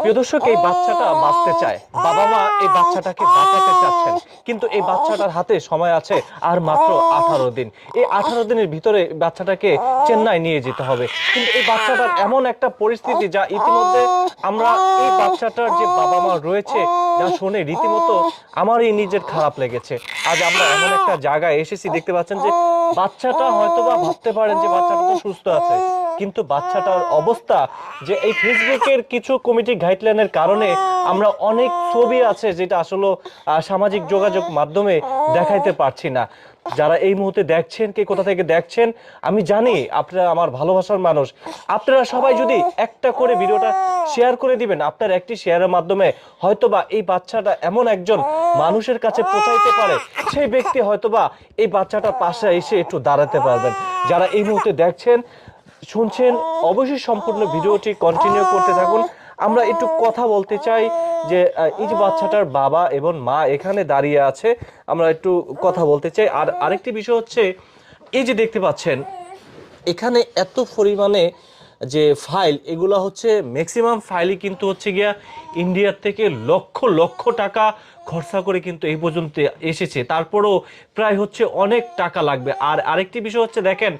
প্রিয় দর্শক, এই বাচ্চাটা বাঁচতে চায়, বাবা মা এই বাচ্চাটাকে বাঁচাতে চাচ্ছেন, কিন্তু এই বাচ্চাটার হাতে সময় আছে আর মাত্র 18 দিন। এই 18 দিনের ভিতরে বাচ্চাটাকে চেন্নাই নিয়ে যেতে হবে। কিন্তু এই বাচ্চাটার এমন একটা পরিস্থিতি, যা ইতিমধ্যে আমরা এই বাচ্চাটার যে বাবা মা রয়েছে, যা শুনে রীতিমতো আমারই নিজের খারাপ লেগেছে। আজ আমরা এমন একটা জায়গায় এসেছি, দেখতে পাচ্ছেন যে বাচ্চাটা হয়তোবা ভাবতে পারেন যে বাচ্চাটা তো সুস্থ আছে, কিন্তু বাচ্চাটার অবস্থা যে এই ফেসবুকের কিছু কমিটি গাইডলাইনের কারণে আমরা অনেক ছবি আছে যেটা আসলে সামাজিক যোগাযোগ মাধ্যমে দেখাইতে পারছি না। যারা এই মুহূর্তে দেখছেন, কে কোথা থেকে দেখছেন, আমি জানি আপনারা আমার ভালোবাসার মানুষ। আপনারা সবাই যদি একটা করে ভিডিওটা শেয়ার করে দিবেন, আপনার একটি শেয়ারের মাধ্যমে হয়তোবা এই বাচ্চাটা এমন একজন মানুষের কাছে পৌঁছাইতে পারে, সেই ব্যক্তি হয়তোবা এই বাচ্চাটার পাশে এসে একটু দাঁড়াতে পারবেন। যারা এই মুহূর্তে দেখছেন, শুনছেন, অবশ্যই সম্পূর্ণ ভিডিওটি কন্টিনিউ করতে থাকুন। আমরা একটু কথা বলতে চাই যে এই যে বাচ্চাটার বাবা এবং মা এখানে দাঁড়িয়ে আছে, আমরা একটু কথা বলতে চাই। আর আরেকটি বিষয় হচ্ছে, এই যে দেখতে পাচ্ছেন এখানে এত পরিমাণে যে ফাইল, এগুলো হচ্ছে ম্যাক্সিমাম ফাইলই কিন্তু হচ্ছে গিয়া ইন্ডিয়ার থেকে লক্ষ লক্ষ টাকা খরচা করে কিন্তু এই পর্যন্ত এসেছে। তারপরও প্রায় হচ্ছে অনেক টাকা লাগবে। আর আরেকটি বিষয় হচ্ছে, দেখেন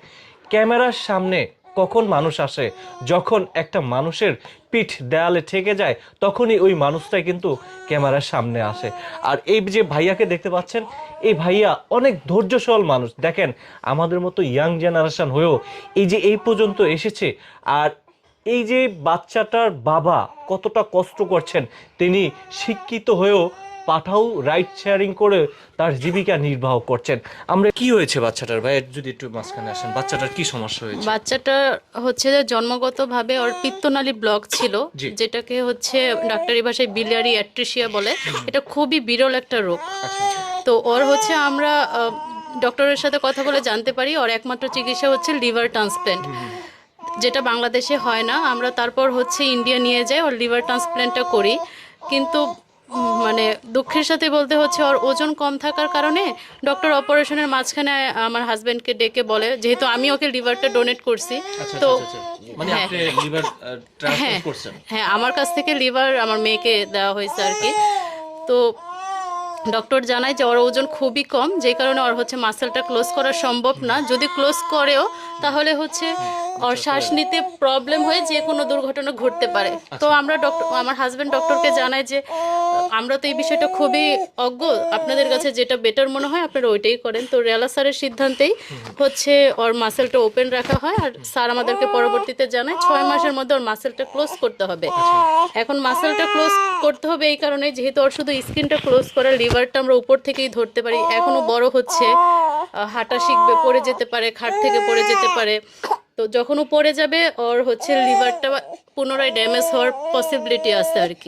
ক্যামেরার সামনে কখন মানুষ আসে, যখন একটা মানুষের পিঠ দেয়ালে ঠেকে যায়, তখনই ওই মানুষটাই কিন্তু ক্যামেরার সামনে আসে। আর এই যে ভাইয়াকে দেখতে পাচ্ছেন, এই ভাইয়া অনেক ধৈর্যশীল মানুষ। দেখেন আমাদের মতো ইয়াং জেনারেশন হয়েও এই যে এই পর্যন্ত এসেছে। আর এই যে বাচ্চাটার বাবা কতটা কষ্ট করছেন, তিনি শিক্ষিত হয়েও পাঠাও রাইড শেয়ারিং করে তার জীবিকা নির্বাহ করছেন। আমরা কি হয়েছে বাচ্চাটার, ভাই যদি একটু মাঝখানে আসেন, বাচ্চাটার কি সমস্যা হয়েছে? বাচ্চাটা হচ্ছে যে জন্মগতভাবে ওর পিত্তনালী ব্লক ছিল, যেটাকে হচ্ছে ডাক্তারি ভাষায় বিলিয়ারি অ্যাট্রিসিয়া বলে। এটা খুবই বিরল একটা রোগ। তো ওর হচ্ছে আমরা ডক্টরের সাথে কথা বলে জানতে পারি ওর একমাত্র চিকিৎসা হচ্ছে লিভার ট্রান্সপ্ল্যান্ট, যেটা বাংলাদেশে হয় না। আমরা তারপর হচ্ছে ইন্ডিয়া নিয়ে যাই, ওর লিভার ট্রান্সপ্ল্যান্টটা করি। কিন্তু মানে দুঃখের সাথে বলতে হচ্ছে ওর ওজন কম থাকার কারণে ডক্টর অপারেশনের মাঝখানে আমার হাজব্যান্ডকে ডেকে বলে, যেহেতু আমি ওকে লিভারটা ডোনেট করছি, তো হ্যাঁ হ্যাঁ হ্যাঁ আমার কাছ থেকে লিভার আমার মেয়েকে দেওয়া হয়েছে আর কি। তো ডক্টর জানায় যে ওর ওজন খুবই কম, যে কারণে ওর হচ্ছে মাসেলটা ক্লোজ করা সম্ভব না। যদি ক্লোজ করেও তাহলে হচ্ছে ওর শ্বাস নিতে প্রবলেম হয়ে যে কোনো দুর্ঘটনা ঘটতে পারে। তো আমরা আমার হাজব্যান্ড ডক্টরকে জানায় যে আমরা তো এই বিষয়টা খুবই অজ্ঞ, আপনাদের কাছে যেটা বেটার মনে হয় আপনারা ওইটাই করেন। তো রেলা স্যারের সিদ্ধান্তেই হচ্ছে ওর মাসেলটা ওপেন রাখা হয়। আর স্যার আমাদেরকে পরবর্তীতে জানায় 6 মাসের মধ্যে ওর মাসেলটা ক্লোজ করতে হবে। এখন মাসেলটা ক্লোজ করতে হবে এই কারণে, যেহেতু ওর শুধু স্কিনটা ক্লোজ করা, লিভারটা আমরা উপর থেকেই ধরতে পারি। এখনো বড় হচ্ছে, হাঁটা শিখবে, পড়ে যেতে পারে, খাট থেকে পড়ে যেতে পারে। তো যখন ও পড়ে যাবে ওর হচ্ছে লিভারটা পুনরায় ড্যামেজ হওয়ার পসিবিলিটি আছে আর কি।